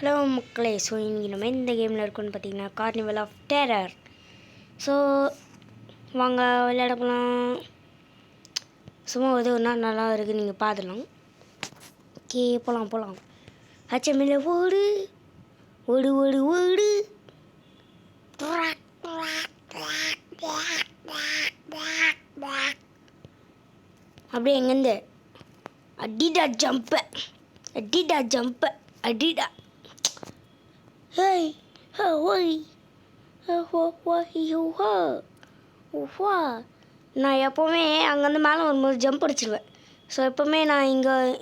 Hello மக்களே, so இன்றைக்கி நம்ம இந்த கேமில் இருக்கோன்னு பார்த்தீங்கன்னா கார்னிவல் ஆஃப் டெரர். ஸோ வாங்க விளையாட போகலாம். சும்மா ஒரு நாள் நல்லா இருக்குது, நீங்கள் பார்த்துலாம். ஓகே, போகலாம். அச்சமில்ல ஓடு ஓடு ஓடு ஓடு. அப்படியே எங்கேருந்து அடிடா ஜம்பு அடிடா. Hey, hey, நான் எப்போவுமே அங்கேருந்து மேலே வரும்போது ஜம்ப் அடிச்சிடுவேன். ஸோ எப்போவுமே நான்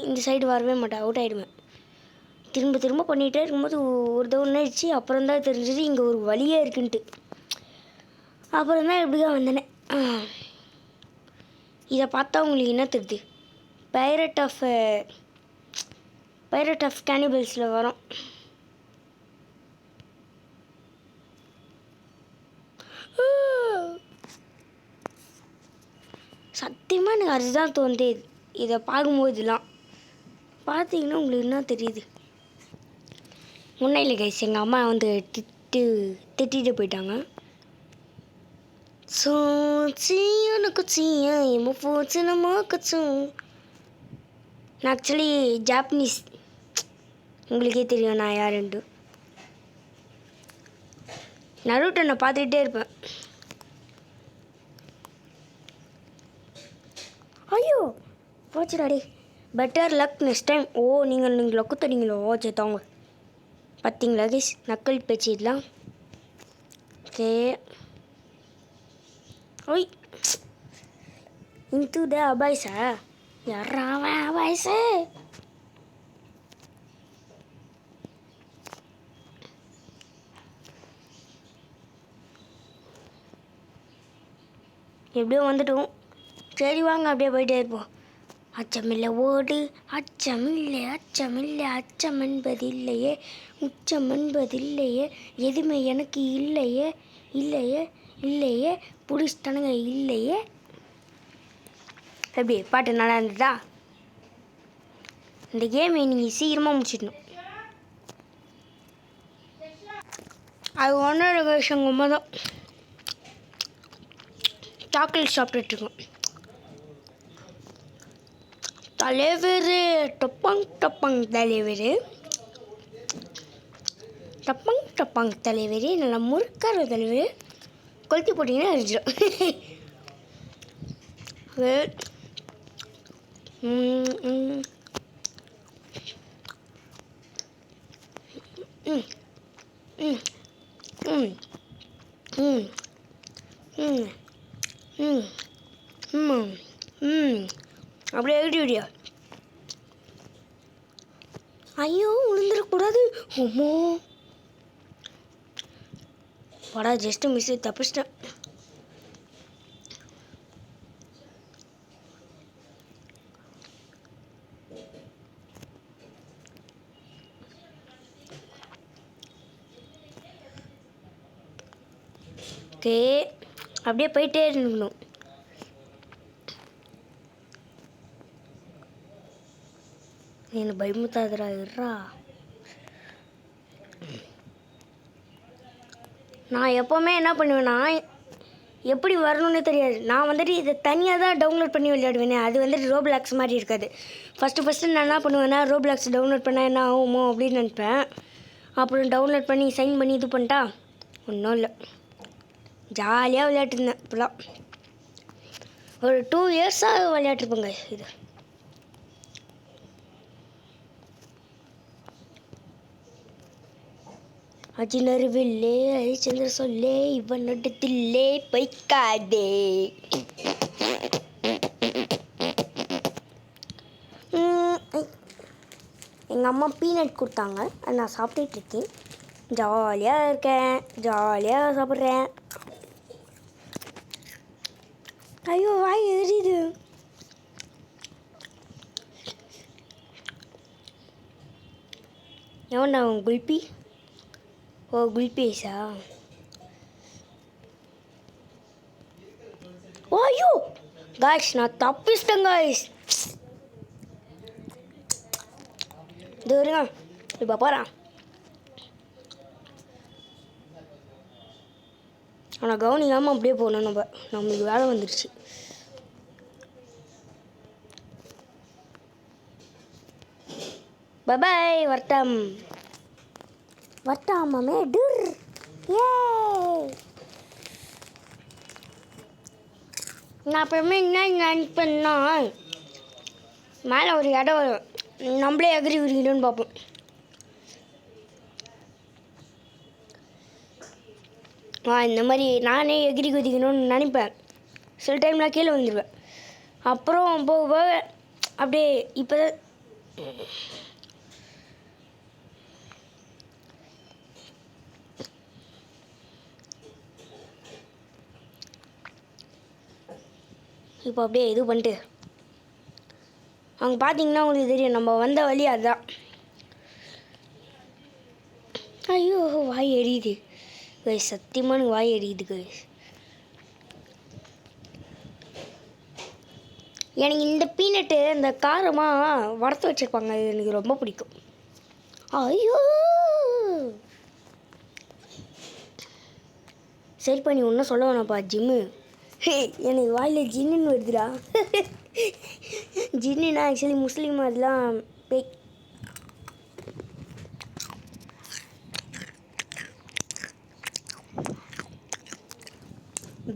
இந்த சைடு வரவே மாட்டேன், அவுட் ஆகிடுவேன். திரும்ப பண்ணிகிட்டே இருக்கும்போது ஒரு தவணை ஆயிடுச்சு. அப்புறம் தான் தெரிஞ்சது இங்கே ஒரு வழியே இருக்குன்ட்டு. அப்புறம் தான் எப்படி தான் வந்தேனே. இதை பார்த்தா உங்களுக்கு என்ன தெரியுது? பைரட் ஆஃப் கேனிபல்ஸில் வரும். சத்தியமாக எனக்கு அதுதான் தோணுது. இதை பார்க்கும்போதுலாம் பார்த்தீங்கன்னா உங்களுக்கு என்ன தெரியுது? முன்னையில் கைஸ் எங்கள் அம்மா வந்து திட்டிட்டு போயிட்டாங்க. நான் ஆக்சுவலி ஜாப்பனீஸ், உங்களுக்கே தெரியும் நான் யாருன்ட்டு. நருட்டோ நான் பார்த்துக்கிட்டே இருப்பேன். ஐயோ போச்சுடாடி. Better luck next time. ஓ நீங்கள் லக்கு தரீங்களோ? சரி தாங்க. பார்த்தீங்களா கைஸ், நக்கல் பேச்சிடலாம். ஓகே, ஓய் இன்டு த அபாய்ஸா? யாராவன் அபாய்ஸு? எப்படியோ வந்துட்டோம். சரி வாங்க அப்படியே போயிட்டே இருப்போம். அச்சமில்லை ஓடு, அச்சமில்லை அச்சம் என்பதில்லையே, உச்சம் என்பதில்லையே, எதுவுமே எனக்கு இல்லையே பிடிச்சிட்டானுங்க இல்லையே. எப்படி பாட்டு நல்லா இருந்ததா? இந்த கேமை நீங்கள் சீக்கிரமாக முடிச்சிடணும். அது ஒன்றோட விஷயம் ரொம்ப தான். சாக்லேட் சாப்பிட்டுருக்கோம். தலைவர் டப்பாங் தலைவர் நல்லா முறுக்கார தலைவர். கொளுத்தி போட்டிங்கன்னா அரிஞ்சிடும். அப்படியே விடியா. ஐயோ விழுந்துடக்கூடாது. அம்மோ படா, ஜஸ்ட்டு மிஸ், தப்பிச்சிட்டேன். ஓகே, அப்படியே போயிட்டே இருக்கணும். నేను భయముతాదిరా ఇర్రా. நான் எப்போவுமே என்ன பண்ணுவேன்னா, எப்படி வரணும்னு தெரியாது. நான் வந்துட்டு இதை தனியாக தான் டவுன்லோட் பண்ணி விளையாடுவேனே. அது வந்துட்டு ரோப்ளாக்ஸ் மாதிரி இருக்காது. ஃபஸ்ட்டு நான் என்ன பண்ணுவேன்னா, ரோப்ளாக்ஸ் டவுன்லோட் பண்ணால் என்ன ஆகுமோ அப்படின்னு நினைப்பேன். அப்புறம் டவுன்லோட் பண்ணி சைன் பண்ணி இது பண்ணிட்டா ஒன்றும் இல்லை, ஜாலியாக விளையாட்டுருந்தேன். இப்போலாம் ஒரு 2 இயர்ஸாக விளையாட்டுருப்பேங்க இது. அஜினருவில்லே ஹரிச்சந்திர சொல்லே இவனிடத்தில்லே பொய்க்காதே. எங்கள் அம்மா பீனட் கொடுத்தாங்க, அது நான் சாப்பிட்டுட்ருக்கேன். ஜாலியாக இருக்கேன், ஜாலியாக சாப்பிட்றேன். ஐயோ வாய் எரியுது. எவன்டா அவன் குல்பி? ஓ குல்பீஸா? ஐயோ காய்ஸ், நான் தப்பிச்சிட்டேன் காய்ஸ். இது வருங்க இப்போ போகிறான். ஆனால் கவனிக்காமல் அப்படியே போகணும் நம்மளுக்கு வேலை வந்துடுச்சு. பபாய் வரட்டாமாமே டூர் ஏ. நான் எப்பவுமே என்ன நினைப்பேன்னா மேலே ஒரு இடம் வரும், நம்மளே எகிரி குதிக்கணும்னு பார்ப்போம். இந்த மாதிரி நானே எகிரி குதிக்கணும்னு நினைப்பேன். சில டைம்லாம் கீழே வந்துடுவேன். அப்புறம் போக அப்படியே இப்போ அப்படியே இது பண்ணிட்டு அங்கே பார்த்தீங்கன்னா உங்களுக்கு தெரியும் நம்ம வந்த வழி அதுதான். ஐயோ வாய் எரியுது கைஸ், சத்தியமாக எனக்கு வாய் எரியுது கைஸ். எனக்கு இந்த பீனட்டு இந்த காரமாக வறுத்து வச்சுருப்பாங்க, அது எனக்கு ரொம்ப பிடிக்கும். ஐயோ சரி பண்ணி ஒன்றும் சொல்ல வேணாப்பா ஜிம்மு. எனக்கு வாயில் ஜின்னுன்னு வருதுடா. ஜின்னுனா ஆக்சுவலி முஸ்லீம், அதெல்லாம் பேய்.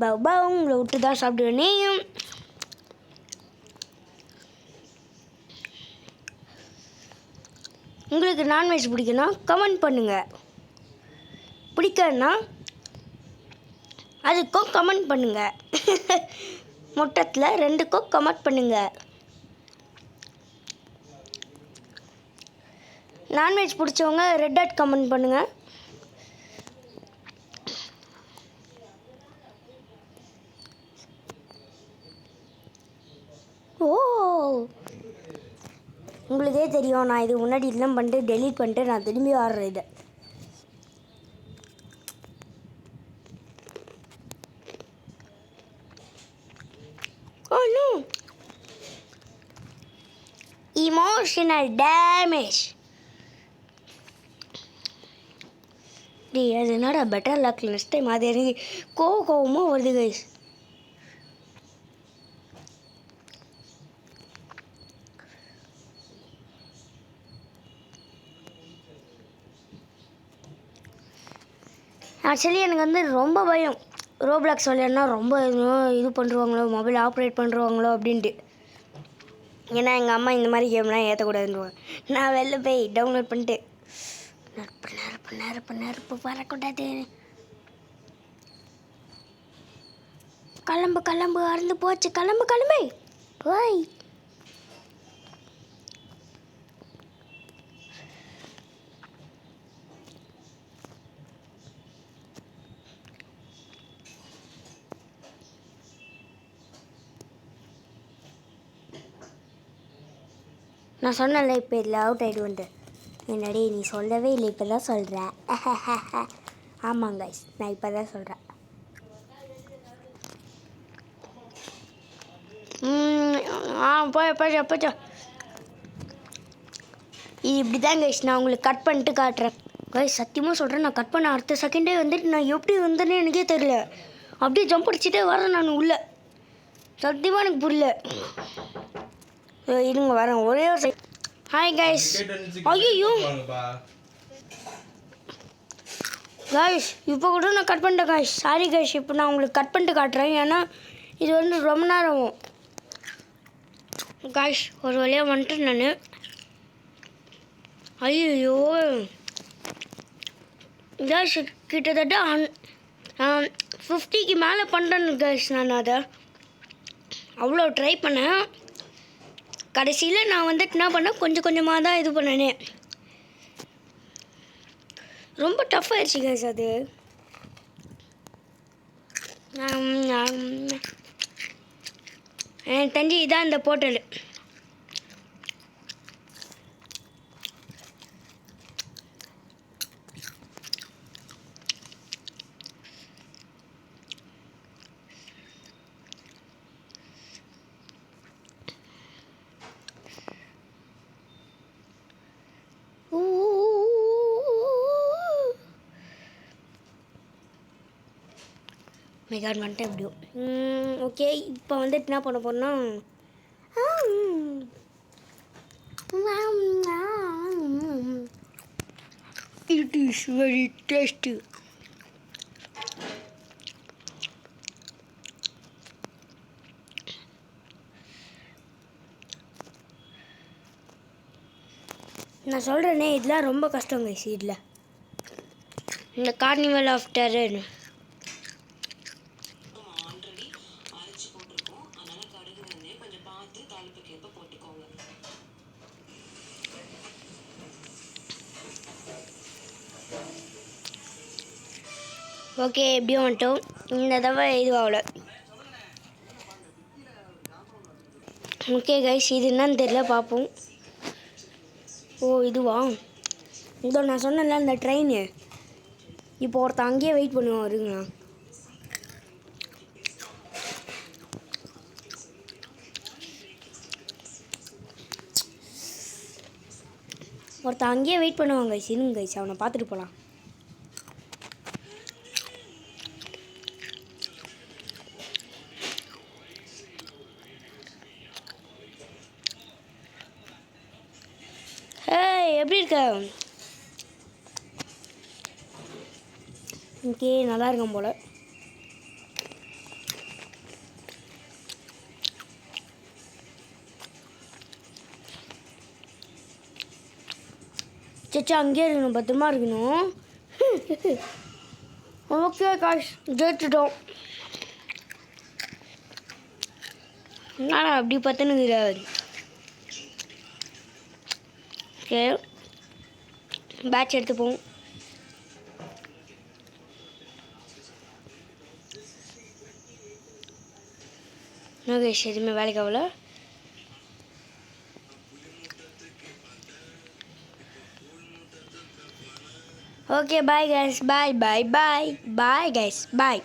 பாபா உங்களை விட்டு தான் சாப்பிடுவேனே. உங்களுக்கு நான்வெஜ் பிடிக்குன்னா கமெண்ட் பண்ணுங்கள், பிடிக்கன்னா அதுக்கும் கமெண்ட் பண்ணுங்கள். மொத்தத்தில் 2க்கும் கமெண்ட் பண்ணுங்கள். நான்வெஜ் பிடிச்சவங்க ரெட் டாட் கமெண்ட் பண்ணுங்கள். ஓ உங்களுக்கே தெரியும், நான் இது முன்னாடி இதெல்லாம் பண்ணிட்டு டெலீட் பண்ணிட்டு நான் திரும்பி ஆடுறேன் இதை. Emotional damage. அது என்னடா பெட்டர் லக் நெக்ஸ்ட் டைம். அது எனக்கு கோவமாக வருது கைஸ். ஆக்சுவலி எனக்கு வந்து ரொம்ப பயம் ரோப்ளாக்ஸ் விளையாடுனா. ரொம்ப இது பண்ணுறாங்களோ, மொபைல் ஆப்ரேட் பண்ணுறாங்களோ அப்படின்ட்டு. ஏன்னா எங்கள் அம்மா இந்த மாதிரி கேம்லாம் ஏற்றக்கூடாதுன்னுவாங்க. நான் வெளில போய் டவுன்லோட் பண்ணிட்டு நெருப்பு வரக்கூடாது, கிளம்பு அறந்து போச்சு, கிளம்பு ஓய். நான் சொன்னல இப்போ இதில் அவுட் ஆகிடுவேன்ட்டு. என்னடி நீ சொல்லவே இல்லை, இப்போ தான் சொல்கிறேன். ஆமாங்க கைஸ், நான் இப்போ தான் சொல்கிறேன். போச்சா இது இப்படி தான் கைஸ். நான் உங்களுக்கு கட் பண்ணிட்டு காட்டுறேன் கைஸ். சத்தியமாக சொல்கிறேன், நான் கட் பண்ண அடுத்த செகண்டே வந்துட்டு நான் எப்படி வந்தேன்னு எனக்கே தெரியல. அப்படியே ஜம்ப் அடிச்சுட்டே வரேன் நான் உள்ளே. சத்தியமாக எனக்கு புரியல. இருங்க வரேன் ஒரே ஒரு ஹாய் கைஸ். ஐயோ கைஸ், இப்போ கூட நான் கட் பண்ணிட்டேன் கைஸ். சாரி கைஸ், இப்போ நான் உங்களுக்கு கட் பண்ணிட்டு காட்டுறேன். ஏன்னா இது வந்து ரொம்ப நேரம் ஆகும் கைஸ். ஒரு வழியாக வந்துட்டேன் நான். ஐயோ கைஸ், கிட்டத்தட்ட 50க்கு மேலே பண்ணுறேன்னு கைஸ். நான் அதை அவ்வளோ ட்ரை பண்ணேன். கடைசியில் நான் வந்துட்டு என்ன பண்ணேன், கொஞ்சம் கொஞ்சமாக தான் இது பண்ணேனே. ரொம்ப டஃப் ஆயிடுச்சு கைஸ் அது. எனக்கு தெரிஞ்சு இதான் இந்த போர்ட்டல். மை காட் வந்துட்டேன் எப்படியோ. ஓகே, இப்போ வந்துட்டு என்ன பண்ண போறோம்னா இட் இஸ் வெரி டேஸ்டி. நான் சொல்கிறேனே, இதெல்லாம் ரொம்ப கஷ்டம் கைஸ். இதில் இந்த கார்னிவல் ஆஃப் டெரர் ஓகே, எப்படியும் வந்துட்டோம். இந்த தடவை இதுவாகல. ஓகே கைஸ், இது என்னன்னு தெரியல, பார்ப்போம். ஓ இதுவா? இதோ நான் சொன்னேன்ல அந்த ட்ரெயின். இப்போ ஒருத்தன் அங்கேயே வெயிட் பண்ணுவான், வருங்களா? ஒருத்தன் அங்கேயே வெயிட் பண்ணுவாங்க கைஸ். இருங்க கைஸ், அவனை பார்த்துட்டு போகலாம். எப்படி இருக்க? ஓகே, நல்லா இருக்கும் போல். சச்சா, அங்கேயே இருக்கணும், பத்திரமா இருக்கணும். ஓகே காஷ், ஜெயிச்சிட்டோம். என்னடா அப்படி பார்த்துன்னு. ஓகே, பேட்ச் எடுத்துப்போம். ஓகே, எதுவுமே வேலைக்கு ஆகல. ஓகே, பாய் கைஸ், பாய் பாய் பாய் பாய் கைஸ், பாய்.